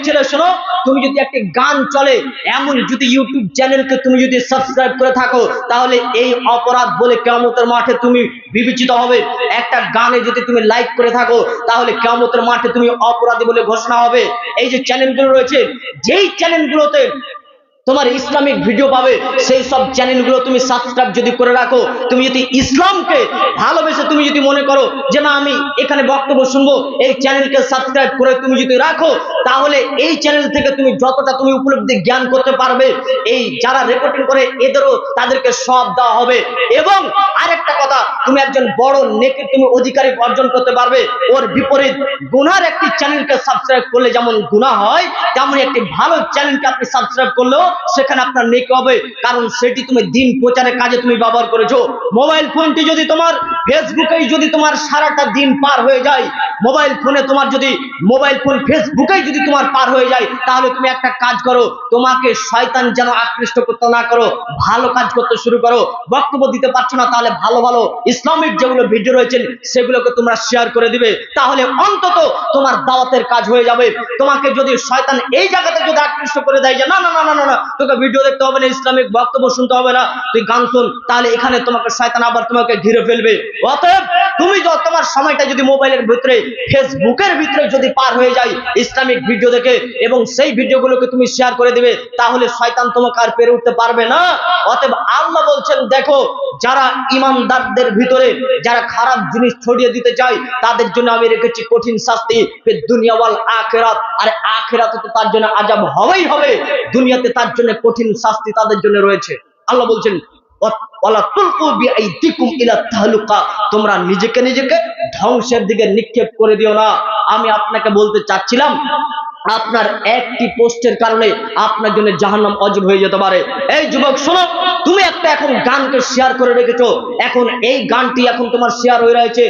ছেলে শোনো, তুমি যদি একটা গান চলে এমন যদি ইউটিউব চ্যানেলকে তুমি যদি সাবস্ক্রাইব করে থাকো, তাহলে এই অপরাধ বলে কিয়ামতের মাঠে তুমি বিবেচিত হবে। একটা গানে যদি তুমি লাইক করে থাকো, তাহলে কিয়ামতের মাঠে তুমি অপরাধী বলে ঘোষণা হবে। এই যে চ্যানেলগুলো রয়েছে, যেই চ্যানেলগুলোতে তোমার ইসলামিক ভিডিও পাবে, সেই সব চ্যানেলগুলো তুমি সাবস্ক্রাইব যদি করে রাখো, তুমি যদি ইসলামকে ভালোবেসে তুমি যদি মনে করো যে না আমি এখানে বক্তব্য শুনবো, এই চ্যানেলকে সাবস্ক্রাইব করে তুমি যদি রাখো, তাহলে এই চ্যানেল থেকে তুমি যতটা তুমি উপলব্ধি জ্ঞান করতে পারবে, এই যারা রেকর্ডিং করে এদেরও তাদেরকে সব দেওয়া হবে। এবং আরেকটা কথা, তুমি একজন বড় নেকির তুমি অধিকারী অর্জন করতে পারবে। ওর বিপরীত গুনার একটি চ্যানেলকে সাবস্ক্রাইব করলে যেমন গুনাহ হয়, তেমন একটি ভালো চ্যানেলকে আপনি সাবস্ক্রাইব করলেও সেখানে আপনার নেকি হবে, কারণ সেটি তুমি দিন প্রচারের কাজে তুমি ব্যবহার করেছো। মোবাইল ফোনটি যদি তোমার ফেসবুকেই যদি তোমার সারাটা দিন পার হয়ে যায়, মোবাইল ফোনে তোমার যদি মোবাইল ফোন ফেসবুকেই যদি তোমার পার হয়ে যায়, তাহলে তুমি একটা কাজ করো, তোমাকে শয়তান যেন আকৃষ্ট করতে না করো, ভালো কাজ করতে শুরু করো। বক্তব্য দিতে পারছো না, তাহলে ভালো ভালো ইসলামিক যেগুলো ভিডিও রয়েছে সেগুলোকে তোমরা শেয়ার করে দিবে, তাহলে অন্তত তোমার দাওয়াতের কাজ হয়ে যাবে। তোমাকে যদি শয়তান এই জায়গাতে যদি আকৃষ্ট করে দেয় যে না না না না না তোকে ভিডিও দেখতে হবে না, ইসলামিক বক্তব্য শুনতে হবে না, তুই গান শুন, তাহলে এখানে তোমাকে শয়তান আবার তোমাকে ঘিরে ফেলবে। অতএব তুমি তোমার সময়টা যদি মোবাইলের ভিতরে ফেসবুকের ভিতরে যদি পার হয়ে যায় ইসলামিক ভিডিও দেখে, এবং সেই ভিডিওগুলোকে তুমি শেয়ার করে দিবে, তাহলে শয়তান তোমাকে আর পেরে উঠতে পারবে না। অতএব আল্লাহ বলছেন, দেখো যারা ইমানদারদের ভিতরে যারা খারাপ জিনিস ছড়িয়ে দিতে চায়, তাদের জন্য আমি রেখেছি কঠিন শাস্তি, দুনিয়া ওয়াল আখিরাত। আর আখিরাতে তো তার জন্য আযাব হবেই হবে, দুনিয়াতে তার জন্য কঠিন শাস্তি তাদের জন্য রয়েছে। আল্লাহ বলছেন, তোমরা নিজেকে নিজেকে ধ্বংসের দিকে নিক্ষেপ করে দিও না। আমি আপনাকে বলতে চাচ্ছিলাম, আপনার একটি পোস্টের কারণে আপনার জন্য জাহান্নাম অজীব হয়ে যেতে পারে। এই যুবক শোনো, তুমি একটা এখন গানকে শেয়ার করে রেখেছো, এখন এই গানটি এখন তোমার শেয়ার হয়ে রয়েছে,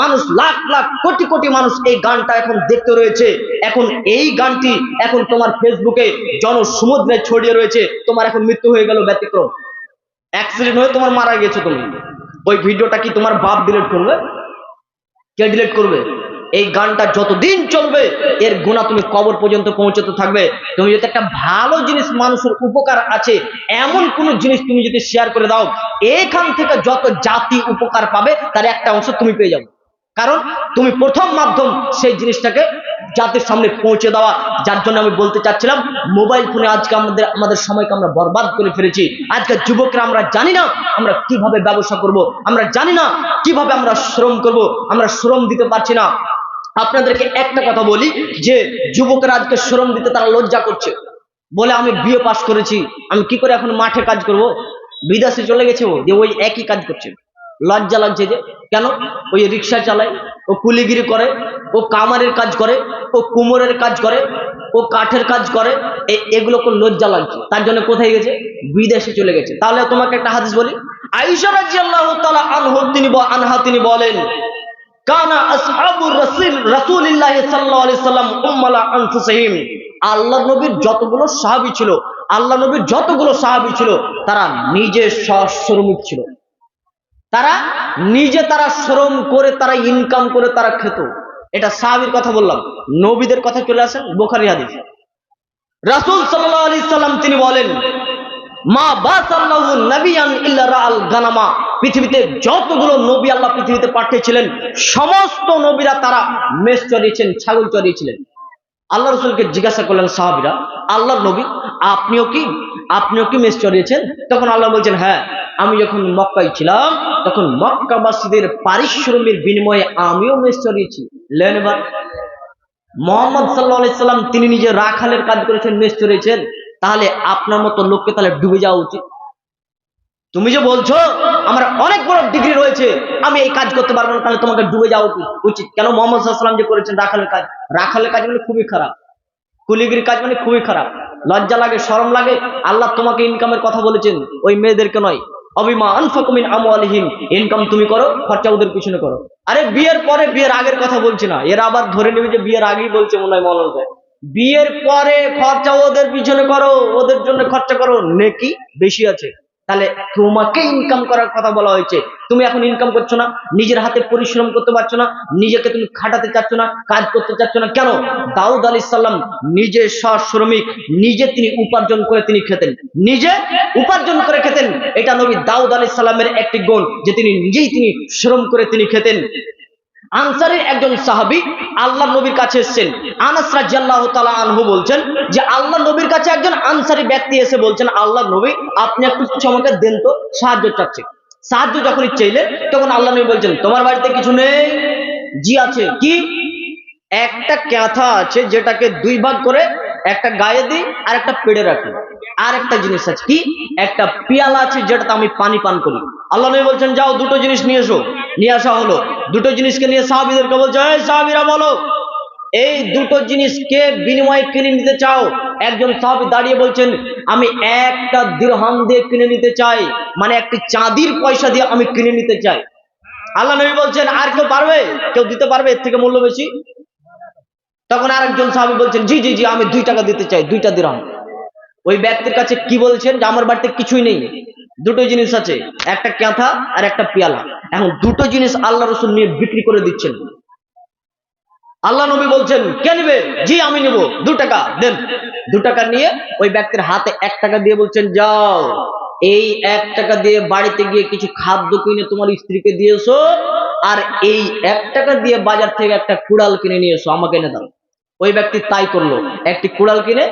মানুষ লাখ লাখ কোটি কোটি মানুষ এই গানটা এখন দেখতে রয়েছে। এখন এই গানটি এখন তোমার ফেসবুকে জনসমুদ্রে ছড়িয়ে রয়েছে, তোমার এখন মৃত্যু হয়ে গেল ব্যতিক্রম, অ্যাক্সিডেন্ট হয়ে তোমার মারা গেছো তুমি, ওই ভিডিওটা কি তোমার বাপ ডিলিট করবে? কে ডিলিট করবে? এই গানটা যতদিন চলবে এর গুনাহ তুমি কবর পর্যন্ত পৌঁছতে থাকবে। তুমি যদি একটা ভালো জিনিস, মানুষের উপকার আছে এমন কোন জিনিস তুমি যদি শেয়ার করে দাও, এখান থেকে যত জাতি উপকার পাবে তার একটা অংশ তুমি পেয়ে যাবে, কারণ তুমি প্রথম মাধ্যম সেই জিনিসটাকে জাতির সামনে পৌঁছে দেওয়া। যার জন্য আমি বলতে চাচ্ছিলাম, মোবাইল ফোনে আজকে আমাদের সময়কে আমরা বরবাদ করে ফেলেছি। আজকে যুবকরা আমরা জানি না আমরা কিভাবে ব্যবসা করব, আমরা জানি না কিভাবে আমরা শ্রম করব, আমরা শ্রম দিতে পারছি না। আপনাদেরকে একটা কথা বলি, যে যুবকরা আজকে শ্রম দিতে তারা লজ্জা করছে, বলে আমি বিয়ে পাস করেছি, আমি কি করে এখন মাঠে কাজ করব? বিদেশে চলে গেছে ও, যে ওই একই কাজ করছে, লজ্জা লাগছে যে কেন? ওই রিক্সা চালায়, ও কুলিগিরি করে, ও কামারের কাজ করে, ও কুমোরের কাজ করে, ও কাঠের কাজ করে, এগুলো কোন লজ্জা লাগছে? তার জন্য কোথায় গেছে? বিদেশে চলে গেছে। তাহলে তোমাকে একটা হাদিস বলি, আয়েশা রাদিয়াল্লাহু তাআলা আনহা তিনি বলেন, কানা আসহাবুর রাসূলিল্লাহ সাল্লাল্লাহু আলাইহি সাল্লাম উম্মালা আনফুসিহিম। আল্লাহর নবীর যতগুলো সাহাবী ছিল, আল্লাহ নবীর যতগুলো সাহাবী ছিল, তারা নিজে শ্রমিক ছিল, তারা নিজে তারা শ্রম করে তারা ইনকাম করে তারা খেত। এটা সাহাবীর কথা বললাম, নবীদের কথা চলে আসেন বুখারী হাদিস। রাসূল সাল্লাল্লাহু আলাইহি সাল্লাম তিনি বলেন, মা বাসাল্লাহু নাবিয়ান ইল্লা রাআল গানামা। পৃথিবীতে যতগুলো নবী আল্লাহ পৃথিবীতে পাঠিয়েছিলেন, সমস্ত নবীরা তারা মেষ চড়িয়েছেন, ছাগল চড়িয়েছিলেন। আল্লাহ রাসূলকে জিজ্ঞাসা করলেন সাহাবীরা, আল্লাহর নবী আপনিও কি মেষ চড়িয়েছেন? তখন আল্লাহ বলছেন, হ্যাঁ, আমি যখন মক্কায় ছিলাম তখন মক্কাবাসীদের পারিশ্রমিকের বিনিময়ে আমিও মেষ চড়িয়েছি। লেনবার মুহাম্মদ সাল্লাল্লাহু আলাইহি সাল্লাম তিনি নিজে রাখালের কাজ করেছেন, মেষ চড়িয়েছেন, তাহলে আপনার মতো লোককে তাহলে ডুবে যাওয়া উচিত। তুমি যে বলছো আমার অনেক বড় ডিগ্রি রয়েছে, আমি এই কাজ করতে পারবো না, তাহলে তোমাকে ডুবে যাওয়া উচিত। কেন? মুহাম্মদ সাল্লাল্লাহু আলাইহি সাল্লাম যে করেছেন রাখালের কাজ মানে খুবই খারাপ, কুলিগির কাজ মানে খুবই খারাপ, লজ্জা লাগে, শরম লাগে। আল্লাহ তোমাকে ইনকামের কথা বলেছেন, ওই মেয়েদেরকে নয়। অবিমা আনফাকু মিন আমওয়ালিহিম, ইনকাম তুমি করো, খরচা ওদের পিছনে করো। আরে বিয়ের পরে, বিয়ের আগের কথা বলছি না, এরা আবার ধরে নেবে যে বিয়ের আগেই বলছে মনে হয় মৌলানা সাহেব। বিয়ের পরে খরচা ওদের পিছনে করো, ওদের জন্য খরচা করো, নেকি বেশি আছে। তাহলে তোমাকে ইনকাম করার কথা বলা হয়েছে। তুমি এখন ইনকাম করছো না, নিজের হাতে পরিশ্রম করতে পারছো না, নিজেকে তুমি খাটাতে চাচ্ছ না, কাজ করতে চাচ্ছ না। কেন? দাউদ আলাইহিস সালাম নিজে শ্রমিক, নিজে তিনি উপার্জন করে তিনি খেতেন, নিজে উপার্জন করে খেতেন। এটা নবী দাউদ আলাইহিস সালামের একটি গুণ যে তিনি নিজেই তিনি শ্রম করে তিনি খেতেন। আনসারের একজন সাহাবী আল্লাহ নবীর কাছে এসেছেন। আনাস রাদিয়াল্লাহু তাআলা আনহু বলছেন যে আল্লাহ নবীর কাছে একজন আনসারী ব্যক্তি এসে বলছেন, আল্লাহ নবী আপনি একটু কিছু আমাকে দেন তো, সাহায্য চাচ্ছি। সাহায্য যখনই চাইলেন তখন আল্লাহ নবী বলছেন, তোমার বাড়িতে কিছু নেই? জি আছে। কি? একটা কাঁথা আছে যেটাকে দুই ভাগ করে একটা গায়ে দিই আর একটা পেড়ে রাখি। আর একটা জিনিস আছে। কি? একটা পিয়ালা আছে যেটাতে আমি পানি পান করি। আল্লাহ নবী বলছেন যাও দুটো জিনিস নিয়ে এসো। নিয়ে আসা হলো। দুটো জিনিসকে নিয়ে সাহাবীদেরকে বলছে, এই সাহাবীরা বলো এই দুটো জিনিসকে বিনিময়ে কিনে নিতে চাও? একজন সাহাবী দাঁড়িয়ে বলছেন, আমি একটা দিরহাম দিয়ে কিনে নিতে চাই, মানে একটি চাঁদির পয়সা দিয়ে আমি কিনে নিতে চাই। আল্লাহ নবী বলছেন আর কেউ পারবে? কেউ দিতে পারবে এর থেকে মূল্য বেশি? তখন আরেকজন সাহাবী বলছেন, জি জি জি আমি 2 টাকা দিতে চাই, 2টা দিরহাম। ওই ব্যক্তির কাছে কি বলছেন যে আমার বাড়িতে কিছুই নেই, দুটো জিনিস আছে, একটা কাঁথা আর একটা পেয়ালা। এখন দুটো জিনিস আল্লাহ রাসূল নিয়ে বিক্রি করে দিচ্ছেন। আল্লাহ নবী বলছেন কে নেবে? জি আমি নেব, 2 টাকা দেন। 2 টাকা নিয়ে ওই ব্যক্তির হাতে 1 টাকা দিয়ে বলছেন, যাও এই 1 টাকা দিয়ে বাড়িতে গিয়ে কিছু খাদ্য কিনে তোমার স্ত্রীকে দিয়ে এসো, আর এই 1 টাকা দিয়ে বাজার থেকে একটা কুড়াল কিনে নিয়ে এসো, আমাকে এনে দাও। ওই ব্যক্তি তাই করলো, একটি কুড়াল কিনে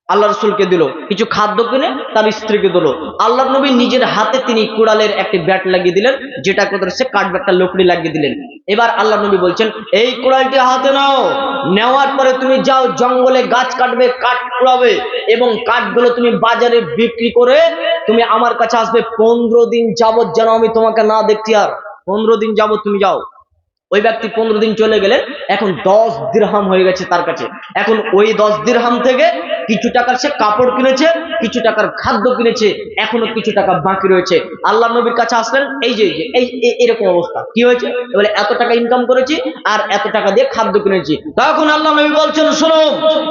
আল্লাহ রসুলকে দিল, কিছু খাদ্য কিনে তার স্ত্রীকে দিল। আল্লাহ নবী নিজের হাতে তিনি কুড়ালের একটি ব্যাট লাগিয়ে দিলেন, যেটা কোথায় সে কাঠ একটা লকড়ি লাগিয়ে দিলেন। এবার আল্লাহ নবী বলছেন, এই কুড়ালটি হাতে নাও, নেওয়ার পরে তুমি যাও জঙ্গলে গাছ কাটবে, কাঠ কুড়াবে, এবং কাঠগুলো তুমি বাজারে বিক্রি করে তুমি আমার কাছে আসবে। 15 দিন যাবত যেন আমি তোমাকে না দেখছি। আর 15 দিন যাবত তুমি যাও। ওই ব্যক্তি 15 দিন চলে গেলেন। এখন 10 দিরহাম হয়ে গেছে তার কাছে। এখন ওই 10 দিরহাম থেকে কিছু টাকার সে কাপড় কিনেছে, কিছু টাকার খাদ্য কিনেছে, এখনো কিছু টাকা বাকি রয়েছে। আল্লাহ নবীর কাছে আসলেন, এই যে এরকম অবস্থা, কি হয়েছে? বলে এত টাকা ইনকাম করেছি আর এত টাকা দিয়ে খাদ্য কিনেছি। তখন আল্লাহ নবী বলছেন, শোনো,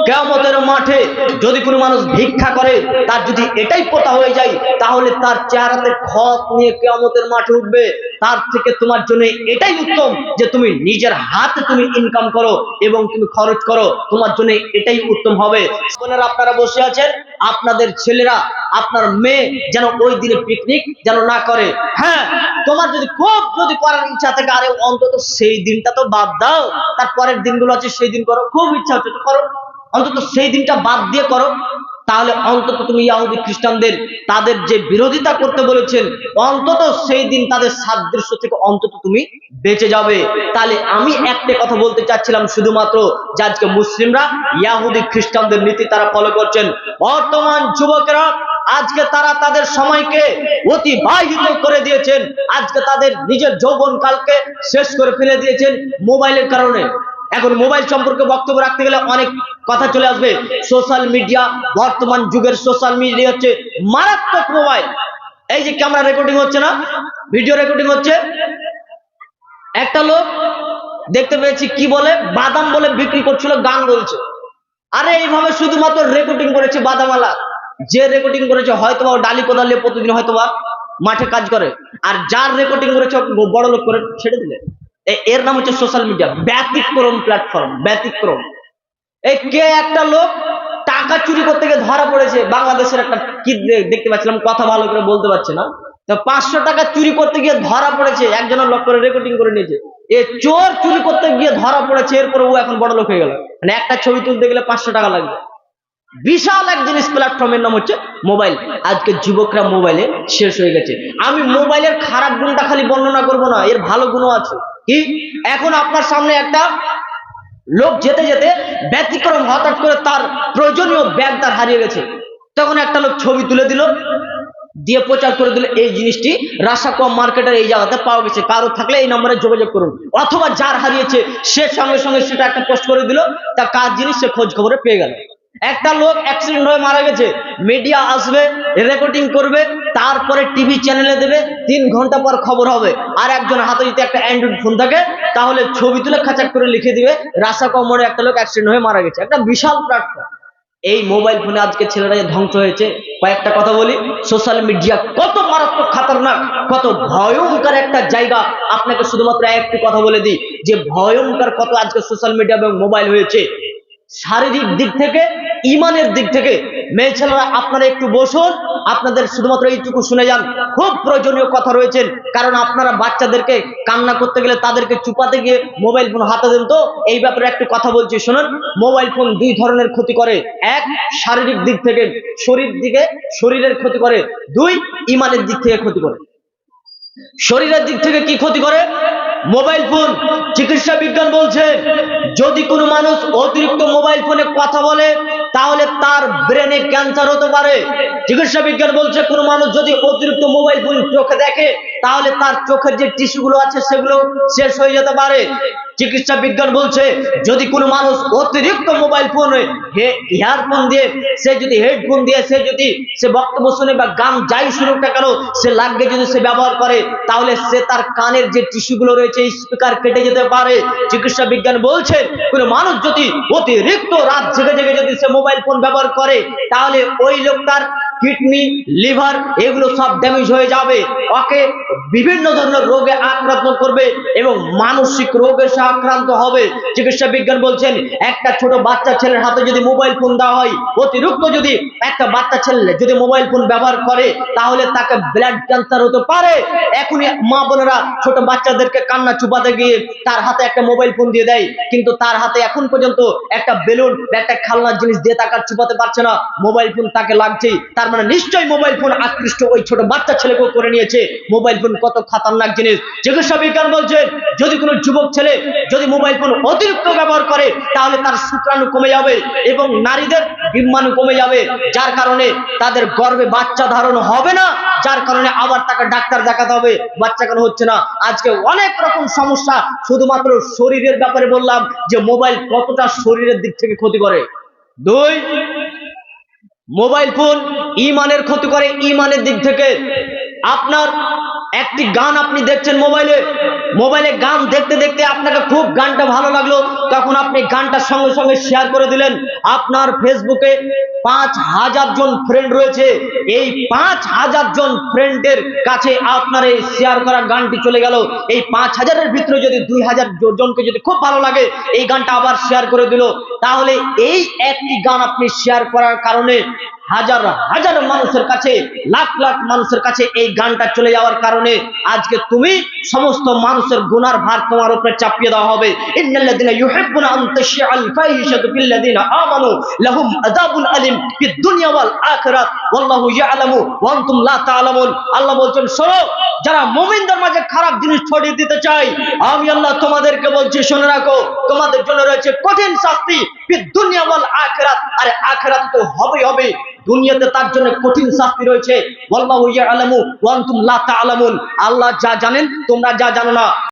কিয়ামতের মাঠে যদি কোনো মানুষ ভিক্ষা করে, তার যদি এটাই কথা হয়ে যায়, তাহলে তার চেহারাতে খত নিয়ে কিয়ামতের মাঠে উঠবে। তার থেকে তোমার জন্য এটাই উত্তম যে তুমি নিজের হাতে তুমি ইনকাম করো এবং তুমি খরচ করো, তোমার জন্য এটাই উত্তম হবে। আপনারা বসে আছেন, আপনাদের ছেলেরা, আপনার মেয়ে যেন ওই দিনে পিকনিক যেন না করে। হ্যাঁ, তোমার যদি খুব যদি করার ইচ্ছা থাকে, আরে অন্তত সেই দিনটা তো বাদ দাও, তার পরের দিনগুলো আছে সেই দিন করো। খুব ইচ্ছা হচ্ছে তো করো, অন্তত সেই দিনটা বাদ দিয়ে করো। তাহলে অন্তত তুমি ইহুদি খ্রিস্টানদের তাদের যে বিরোধিতা করতে বলেছেন, অন্তত সেই দিন তাদের সাদৃশ্য থেকে অন্তত তুমি বেঁচে যাবে। তাহলে আমি একটা কথা বলতে চাচ্ছিলাম শুধুমাত্র, যে আজকে মুসলিমরা ইহুদি খ্রিস্টানদের নীতি তারা ফলো করছেন। বর্তমান যুবকেরা আজকে তারা তাদের সময়কে অতিবাহিত করে দিয়েছেন, আজকে তাদের নিজের যৌবন কালকে শেষ করে ফেলে দিয়েছেন মোবাইলের কারণে। এখন মোবাইল সম্পর্কে বক্তব্য রাখতে গেলে অনেক কথা চলে আসবে। সোশ্যাল মিডিয়া, বর্তমান যুগের সোশ্যাল মিডিয়া হচ্ছে মারাত্মক মোবাইল। এই যে ক্যামেরা রেকর্ডিং হচ্ছে না, ভিডিও রেকর্ডিং হচ্ছে। একটা লোক দেখতে পেয়েছি কি বলে, বাদাম বলে বিক্রি করছিল, গান বলছে। আরে এইভাবে শুধুমাত্র রেকর্ডিং করেছে বাদামালা। যে রেকর্ডিং করেছে হয়তোবা ডালি কোদাল নিয়ে প্রতিদিন হয়তোবা মাঠে কাজ করে, আর যার রেকর্ডিং করেছে বড় লোক করে ছেড়ে দিলে। এর নাম হচ্ছে সোশ্যাল মিডিয়া, ব্যতিক্রম প্ল্যাটফর্ম, ব্যতিক্রম। এই কে একটা লোক টাকা চুরি করতে গিয়ে ধরা পড়েছে। বাংলাদেশের একটা কি দেখতে পাচ্ছিলাম, কথা ভালো করে বলতে পারছে না, তো 500 টাকা চুরি করতে গিয়ে ধরা পড়েছে, একজনের লোক করে রেকর্ডিং করে নিয়েছে। এ চোর চুরি করতে গিয়ে ধরা পড়েছে, এরপরে ও এখন বড় লোক হয়ে গেল। মানে একটা ছবি তুলতে গেলে 500 টাকা লাগবে। বিশাল এক জিনিস, প্ল্যাটফর্মের নাম হচ্ছে মোবাইল। আজকে যুবকরা মোবাইলে শেষ হয়ে গেছে। আমি মোবাইলের খারাপ গুণটা খালি বর্ণনা করব না, এর ভালো গুণও আছে। কি? এখন আপনার সামনে একটা লোক যেতে যেতে ব্যতিক্রম হঠাৎ করে তার প্রয়োজনীয় ব্যাগ তার হারিয়ে গেছে, তখন একটা লোক ছবি তুলে দিল, দিয়ে প্রচার করে দিল এই জিনিসটি রাশাকোয়া মার্কেটের এই জায়গাতে পাওয়া গেছে, কারো থাকলে এই নম্বরে যোগাযোগ করুন। অথবা যার হারিয়েছে সে সঙ্গে সঙ্গে সেটা একটা পোস্ট করে দিল, তা কার জিনিস সে খোঁজ খবরে পেয়ে গেল। একটা লোক অ্যাক্সিডেন্ট হয়ে মারা গেছে, মিডিয়া আসবে, রেকর্ডিং করবে, তারপরে টিভি চ্যানেলে দেবে, 3 ঘন্টা পর খবর হবে। আর একজন হাতে যদি একটা অ্যান্ড্রয়েড ফোন থাকে, তাহলে ছবি তুলে খাঁচাক করে লিখে দিবে রাশাকোয়া মোড়ে একটা লোক অ্যাক্সিডেন্ট হয়ে মারা গেছে। একটা বিশাল প্ল্যাটফর্ম। এই মোবাইল ফোনে আজকে ছেলেরা যে ধ্বংস হয়েছে, কয়েকটা কথা বলি। সোশ্যাল মিডিয়া কত মারাত্মক খাতারনাক, কত ভয়ঙ্কর একটা জায়গা, আপনাকে শুধুমাত্র একটি কথা বলে দিই যে ভয়ঙ্কর কত আজকে সোশ্যাল মিডিয়া এবং মোবাইল হয়েছে। শারীরিক দিক থেকে, ইমানের দিক থেকে, মেয়ে ছেলেরা আপনারা একটু বসুন, আপনাদের শুধুমাত্র এইটুকু শুনে যান, খুব প্রয়োজনীয় কথা রয়েছেন। কারণ আপনারা বাচ্চাদেরকে কান্না করতে গেলে তাদেরকে চুপাতে গিয়ে মোবাইল ফোন হাতে দেন। তো এই ব্যাপারে একটু কথা বলছি শুনুন। মোবাইল ফোন দুই ধরনের ক্ষতি করে। এক, শারীরিক দিক থেকে, শরীরের ক্ষতি করে। দুই, ইমানের দিক থেকে ক্ষতি করে। শরীরের দিক থেকে কি ক্ষতি করে? মোবাইল ফোন, চিকিৎসা বিজ্ঞান বলছে যদি কোনো মানুষ অতিরিক্ত মোবাইল ফোনে কথা বলে তাহলে তার ব্রেনে ক্যান্সার হতে পারে। চিকিৎসা বিজ্ঞান বলছে কোনো মানুষ যদি অতিরিক্ত মোবাইল ফোন চোখে দেখে তাহলে তার চোখের যে টিস্যুগুলো আছে সেগুলো শেষ হয়ে যেতে পারে। চিকিৎসা বিজ্ঞান বলছে যদি কোনো মানুষ অতিরিক্ত মোবাইল ফোনে ইয়ারফোন দিয়ে, সে যদি হেডফোন দিয়ে সে বক্তব্য শুনে বা গান যাই শুনুক না কেন, সে লাগবে যদি সে ব্যবহার করে তাহলে সে তার কানের যে টিস্যুগুলো রয়েছে স্পিকার কেটে যেতে পারে। চিকিৎসা বিজ্ঞান বলছে কোনো মানুষ যদি অতিরিক্ত রাত জেগে জেগে যদি সে মোবাইল ফোন ব্যবহার করে তাহলে ওই লোকটার কিডনি, লিভার এগুলো সব ড্যামেজ হয়ে যাবে, ওকে বিভিন্ন ধরনের রোগে আক্রান্ত করবে এবং মানসিক রোগে সে আক্রান্ত হবে। চিকিৎসা বিজ্ঞান বলছেন একটা ছোট বাচ্চা ছেলের হাতে যদি মোবাইল ফোন দেওয়া হয়, অতিরিক্ত যদি একটা বাচ্চা ছেলে যদি মোবাইল ফোন ব্যবহার করে তাহলে তাকে ব্লাড ক্যান্সার হতে পারে। এখনই মা বোনেরা ছোট বাচ্চাদেরকে কান্না চুপাতে গিয়ে তার হাতে একটা মোবাইল ফোন দিয়ে দেয়, কিন্তু তার হাতে এখন পর্যন্ত একটা বেলুন বা একটা খেলনার জিনিস দিয়ে তাকে চুপাতে পারছে না, মোবাইল ফোন তাকে লাগছেই। তার মানে নিশ্চয়ই মোবাইল ফোন আকৃষ্ট ওই ছোট বাচ্চা ছেলেকেও করে নিয়েছে। মোবাইল ফোন কত খাতারনাক জিনিস। চিকিৎসা বিজ্ঞান বলছে যদি কোনো যুবক ছেলে যদি মোবাইল ফোন অতিরিক্ত ব্যবহার করে তাহলে তার শুক্রাণু কমে যাবে এবং নারীদের ডিম্বাণু কমে যাবে, যার কারণে তাদের গর্ভে বাচ্চা ধারণ হবে না, যার কারণে আবার তাকে ডাক্তার দেখাতে হবে, বাচ্চা কেন হচ্ছে না। আজকে অনেক রকম সমস্যা। শুধুমাত্র শরীরের ব্যাপারে বললাম যে মোবাইল কতটা শরীরের দিক থেকে ক্ষতি করে। দুই, মোবাইল ফোন ইমানের ক্ষতি করে। ইমানের দিক থেকে আপনার একটি গান আপনি দেখছেন মোবাইলে গান দেখতে দেখতে আপনাকে খুব গানটা ভালো লাগলো, তখন আপনি গানটার সঙ্গে সঙ্গে শেয়ার করে দিলেন। আপনার ফেসবুকে 5,000 জন ফ্রেন্ড রয়েছে, এই 5,000 জন ফ্রেন্ডের কাছে আপনার এই শেয়ার করা গানটি চলে গেল। এই 5,000-এর ভিতরে যদি 2,000 জনকে যদি খুব ভালো লাগে এই গানটা আবার শেয়ার করে দিল, তাহলে এই একটি গান আপনি শেয়ার করার কারণে হাজার হাজার মানুষের কাছে, লাখ লাখ মানুষের কাছে এই গানটা চলে যাওয়ার কারণে আজকে তুমি সমস্ত মানুষের গুনার ভার তোমার উপরে চাপিয়ে দেওয়া হবে। ইন্নাল্লাযিনা ইউহিব্বুনা আন তাশিআল ফাহিশাতু ফিল্লাযিনা আমানু লাহুম আযাবুন আলিম ফিদ দুনিয়া ওয়াল আখিরাত ওয়াল্লাহু ইয়ালামু ওয়া আনতুম লা তা'লামুন। আল্লাহ বলছেন শোনো, যারা মুমিনদের মাঝে খারাপ জিনিস ছড়িয়ে দিতে চায় আমি আল্লাহ তোমাদেরকে বলছি শুনে রাখো, তোমাদের জন্য রয়েছে কঠিন শাস্তি ফিদ দুনিয়া ওয়াল আখিরাত। আরে আখিরাত তো হবে, দুনিয়াতে তার জন্য কঠিন শাস্তি রয়েছে। ওয়াল্লাহু ইয়ালামু ওয়া আনতুম লা তা'লামুন। আল্লাহ যা জানেন তোমরা যা জানো না।